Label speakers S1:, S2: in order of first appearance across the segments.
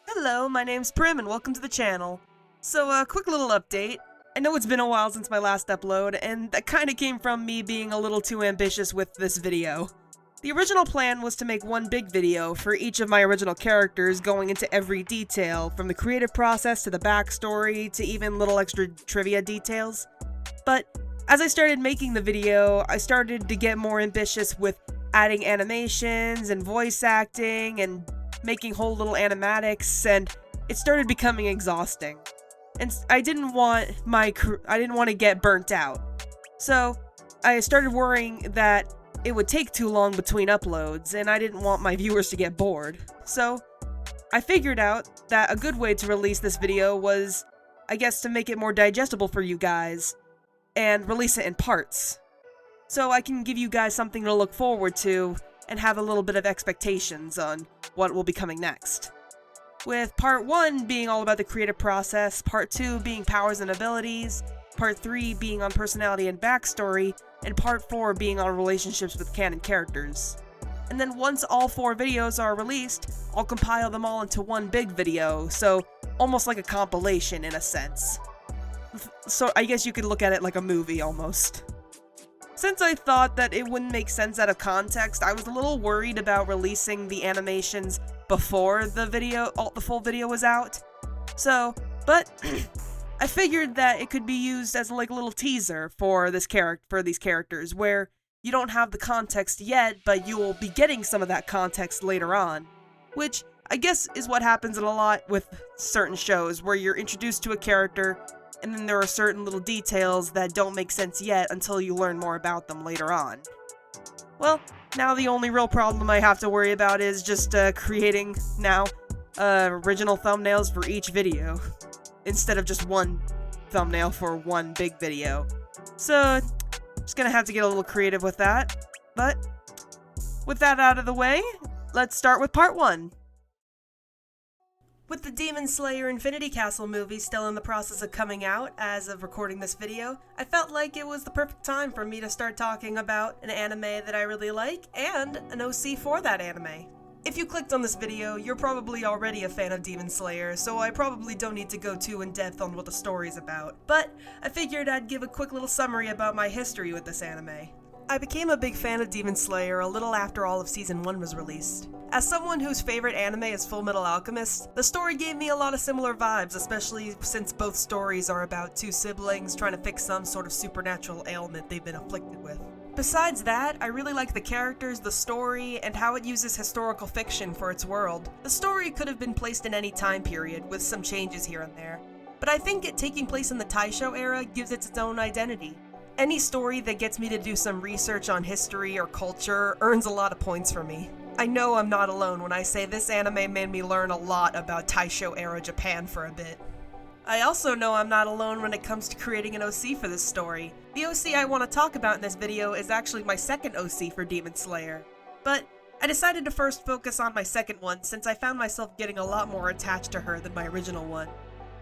S1: Hello, my name's Prim and welcome to the channel. So, quick little update. I know it's been a while since my last upload, and that kinda came from me being a little too ambitious with this video. The original plan was to make one big video for each of my original characters, going into every detail, from the creative process to the backstory to even little extra trivia details. But as I started making the video, I started to get more ambitious with adding animations and voice acting and making whole little animatics, and it started becoming exhausting. And I didn't want to get burnt out. So I started worrying that it would take too long between uploads, and I didn't want my viewers to get bored. So I figured out that a good way to release this video was, I guess, to make it more digestible for you guys, and release it in parts. So I can give you guys something to look forward to, and have a little bit of expectations on what will be coming next. With part 1 being all about the creative process, part 2 being powers and abilities, part 3 being on personality and backstory, and part 4 being on relationships with canon characters. And then once all 4 videos are released, I'll compile them all into one big video, so almost like a compilation in a sense. So I guess you could look at it like a movie almost. Since I thought that it wouldn't make sense out of context, I was a little worried about releasing the animations before the full video was out. But I figured that it could be used as like a little teaser for these characters, where you don't have the context yet, but you will be getting some of that context later on. Which I guess is what happens a lot with certain shows, where you're introduced to a character, and then there are certain little details that don't make sense yet until you learn more about them later on. Well, now the only real problem I have to worry about is just creating now original thumbnails for each video, instead of just one thumbnail for one big video. So, just gonna have to get a little creative with that. But, with that out of the way, let's start with part 1. With the Demon Slayer Infinity Castle movie still in the process of coming out as of recording this video, I felt like it was the perfect time for me to start talking about an anime that I really like and an OC for that anime. If you clicked on this video, you're probably already a fan of Demon Slayer, so I probably don't need to go too in-depth on what the story's about, but I figured I'd give a quick little summary about my history with this anime. I became a big fan of Demon Slayer a little after all of Season 1 was released. As someone whose favorite anime is Fullmetal Alchemist, the story gave me a lot of similar vibes, especially since both stories are about two siblings trying to fix some sort of supernatural ailment they've been afflicted with. Besides that, I really like the characters, the story, and how it uses historical fiction for its world. The story could have been placed in any time period, with some changes here and there, but I think it taking place in the Taisho era gives it its own identity. Any story that gets me to do some research on history or culture earns a lot of points for me. I know I'm not alone when I say this anime made me learn a lot about Taisho-era Japan for a bit. I also know I'm not alone when it comes to creating an OC for this story. The OC I want to talk about in this video is actually my second OC for Demon Slayer. But I decided to first focus on my second one since I found myself getting a lot more attached to her than my original one.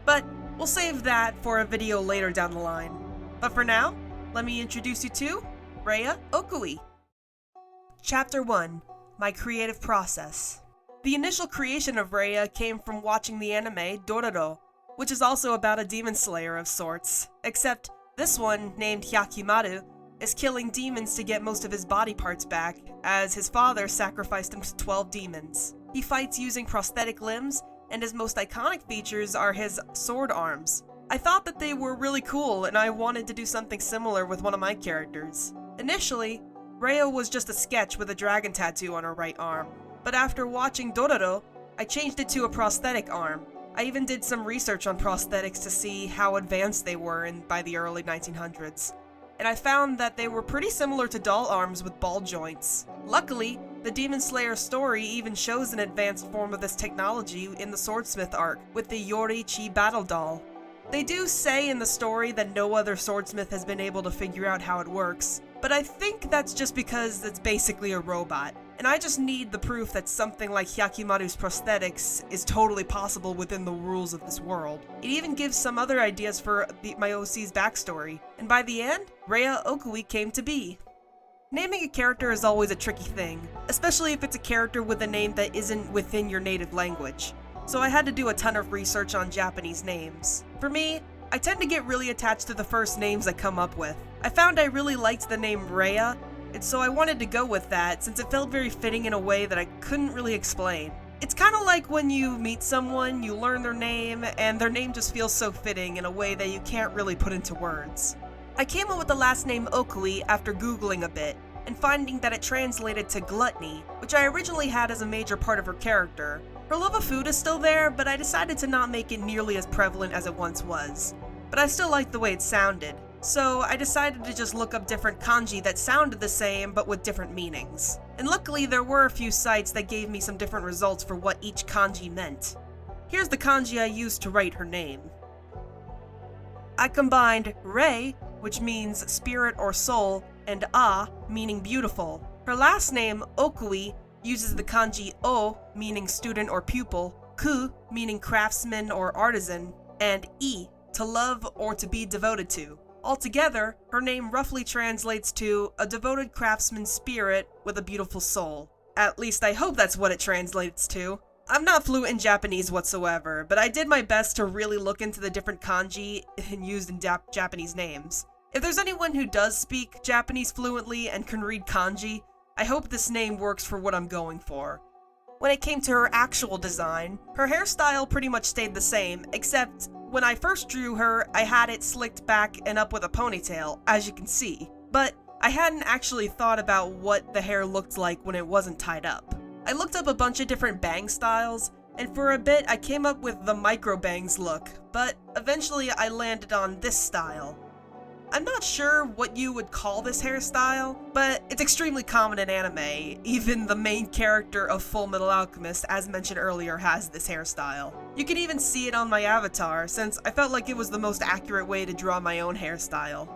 S1: But we'll save that for a video later down the line. But for now, let me introduce you to Raya Okui. Chapter 1. My creative process. The initial creation of Raya came from watching the anime Dororo, which is also about a demon slayer of sorts, except this one, named Hyakimaru, is killing demons to get most of his body parts back, as his father sacrificed him to 12 demons. He fights using prosthetic limbs, and his most iconic features are his sword arms. I thought that they were really cool, and I wanted to do something similar with one of my characters. Initially, Raya was just a sketch with a dragon tattoo on her right arm, but after watching Dororo, I changed it to a prosthetic arm. I even did some research on prosthetics to see how advanced they were by the early 1900s, and I found that they were pretty similar to doll arms with ball joints. Luckily, the Demon Slayer story even shows an advanced form of this technology in the Swordsmith arc with the Yoriichi battle doll. They do say in the story that no other swordsmith has been able to figure out how it works, but I think that's just because it's basically a robot, and I just need the proof that something like Hyakimaru's prosthetics is totally possible within the rules of this world. It even gives some other ideas for my OC's backstory, and by the end, Raya Okui came to be. Naming a character is always a tricky thing, especially if it's a character with a name that isn't within your native language. So I had to do a ton of research on Japanese names. For me, I tend to get really attached to the first names I come up with. I found I really liked the name Rhea, and so I wanted to go with that since it felt very fitting in a way that I couldn't really explain. It's kind of like when you meet someone, you learn their name, and their name just feels so fitting in a way that you can't really put into words. I came up with the last name Okui after googling a bit, and finding that it translated to gluttony, which I originally had as a major part of her character. Her love of food is still there, but I decided to not make it nearly as prevalent as it once was. But I still liked the way it sounded, so I decided to just look up different kanji that sounded the same but with different meanings. And luckily there were a few sites that gave me some different results for what each kanji meant. Here's the kanji I used to write her name. I combined rei, which means spirit or soul, and a, meaning beautiful. Her last name, Okui, uses the kanji o, meaning student or pupil, ku, meaning craftsman or artisan, and i, to love or to be devoted to. Altogether, her name roughly translates to a devoted craftsman's spirit with a beautiful soul. At least I hope that's what it translates to. I'm not fluent in Japanese whatsoever, but I did my best to really look into the different kanji used in Japanese names. If there's anyone who does speak Japanese fluently and can read kanji, I hope this name works for what I'm going for. When it came to her actual design, her hairstyle pretty much stayed the same, except when I first drew her, I had it slicked back and up with a ponytail, as you can see. But I hadn't actually thought about what the hair looked like when it wasn't tied up. I looked up a bunch of different bang styles, and for a bit I came up with the micro bangs look, but eventually I landed on this style. I'm not sure what you would call this hairstyle, but it's extremely common in anime. Even the main character of Full Metal Alchemist, as mentioned earlier, has this hairstyle. You can even see it on my avatar, since I felt like it was the most accurate way to draw my own hairstyle.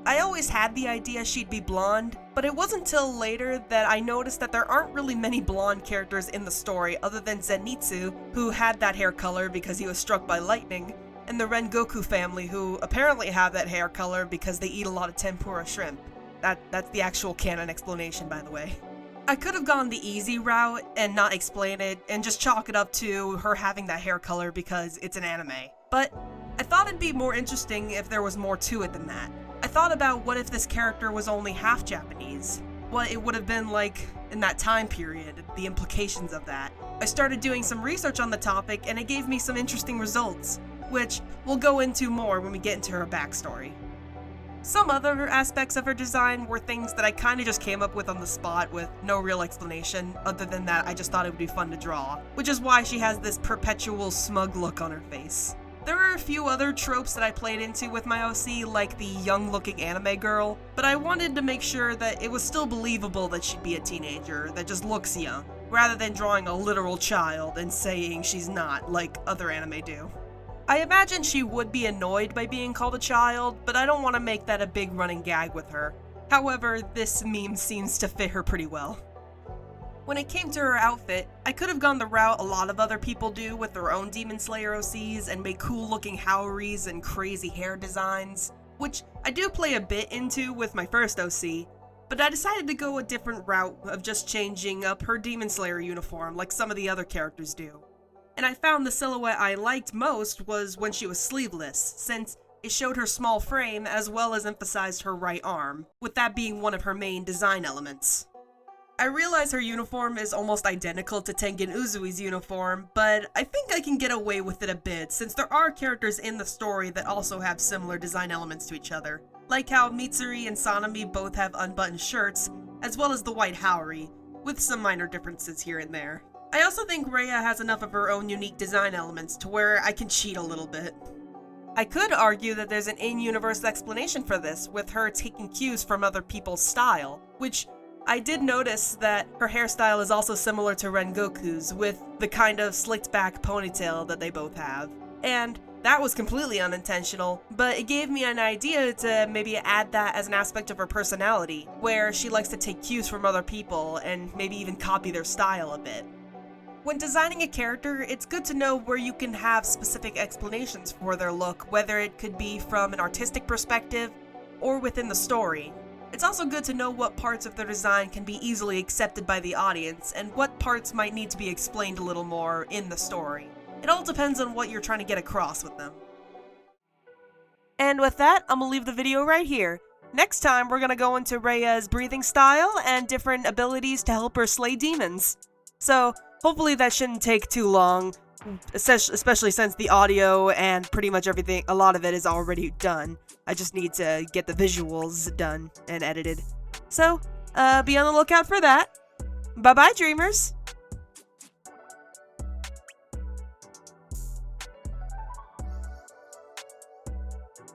S1: I always had the idea she'd be blonde, but it wasn't until later that I noticed that there aren't really many blonde characters in the story other than Zenitsu, who had that hair color because he was struck by lightning, and the Rengoku family, who apparently have that hair color because they eat a lot of tempura shrimp. That's the actual canon explanation, by the way. I could have gone the easy route and not explain it, and just chalk it up to her having that hair color because it's an anime. But I thought it'd be more interesting if there was more to it than that. I thought about what if this character was only half Japanese? What it would have been like in that time period, the implications of that. I started doing some research on the topic, and it gave me some interesting results, which we'll go into more when we get into her backstory. Some other aspects of her design were things that I kinda just came up with on the spot with no real explanation, other than that I just thought it would be fun to draw, which is why she has this perpetual smug look on her face. There are a few other tropes that I played into with my OC, like the young-looking anime girl, but I wanted to make sure that it was still believable that she'd be a teenager that just looks young, rather than drawing a literal child and saying she's not, like other anime do. I imagine she would be annoyed by being called a child, but I don't want to make that a big running gag with her. However, this meme seems to fit her pretty well. When it came to her outfit, I could have gone the route a lot of other people do with their own Demon Slayer OCs and make cool looking Haoris and crazy hair designs, which I do play a bit into with my first OC, but I decided to go a different route of just changing up her Demon Slayer uniform like some of the other characters do. And I found the silhouette I liked most was when she was sleeveless, since it showed her small frame as well as emphasized her right arm, with that being one of her main design elements. I realize her uniform is almost identical to Tengen Uzui's uniform, but I think I can get away with it a bit since there are characters in the story that also have similar design elements to each other, like how Mitsuri and Sanemi both have unbuttoned shirts, as well as the white Haori, with some minor differences here and there. I also think Rhea has enough of her own unique design elements to where I can cheat a little bit. I could argue that there's an in-universe explanation for this, with her taking cues from other people's style, which I did notice that her hairstyle is also similar to Rengoku's, with the kind of slicked back ponytail that they both have. And that was completely unintentional, but it gave me an idea to maybe add that as an aspect of her personality, where she likes to take cues from other people and maybe even copy their style a bit. When designing a character, it's good to know where you can have specific explanations for their look, whether it could be from an artistic perspective or within the story. It's also good to know what parts of their design can be easily accepted by the audience, and what parts might need to be explained a little more in the story. It all depends on what you're trying to get across with them. And with that, I'm gonna leave the video right here. Next time, we're gonna go into Rhea's breathing style and different abilities to help her slay demons. So, hopefully that shouldn't take too long, especially since the audio and pretty much everything, a lot of it is already done. I just need to get the visuals done and edited. So, be on the lookout for that. Bye-bye, dreamers!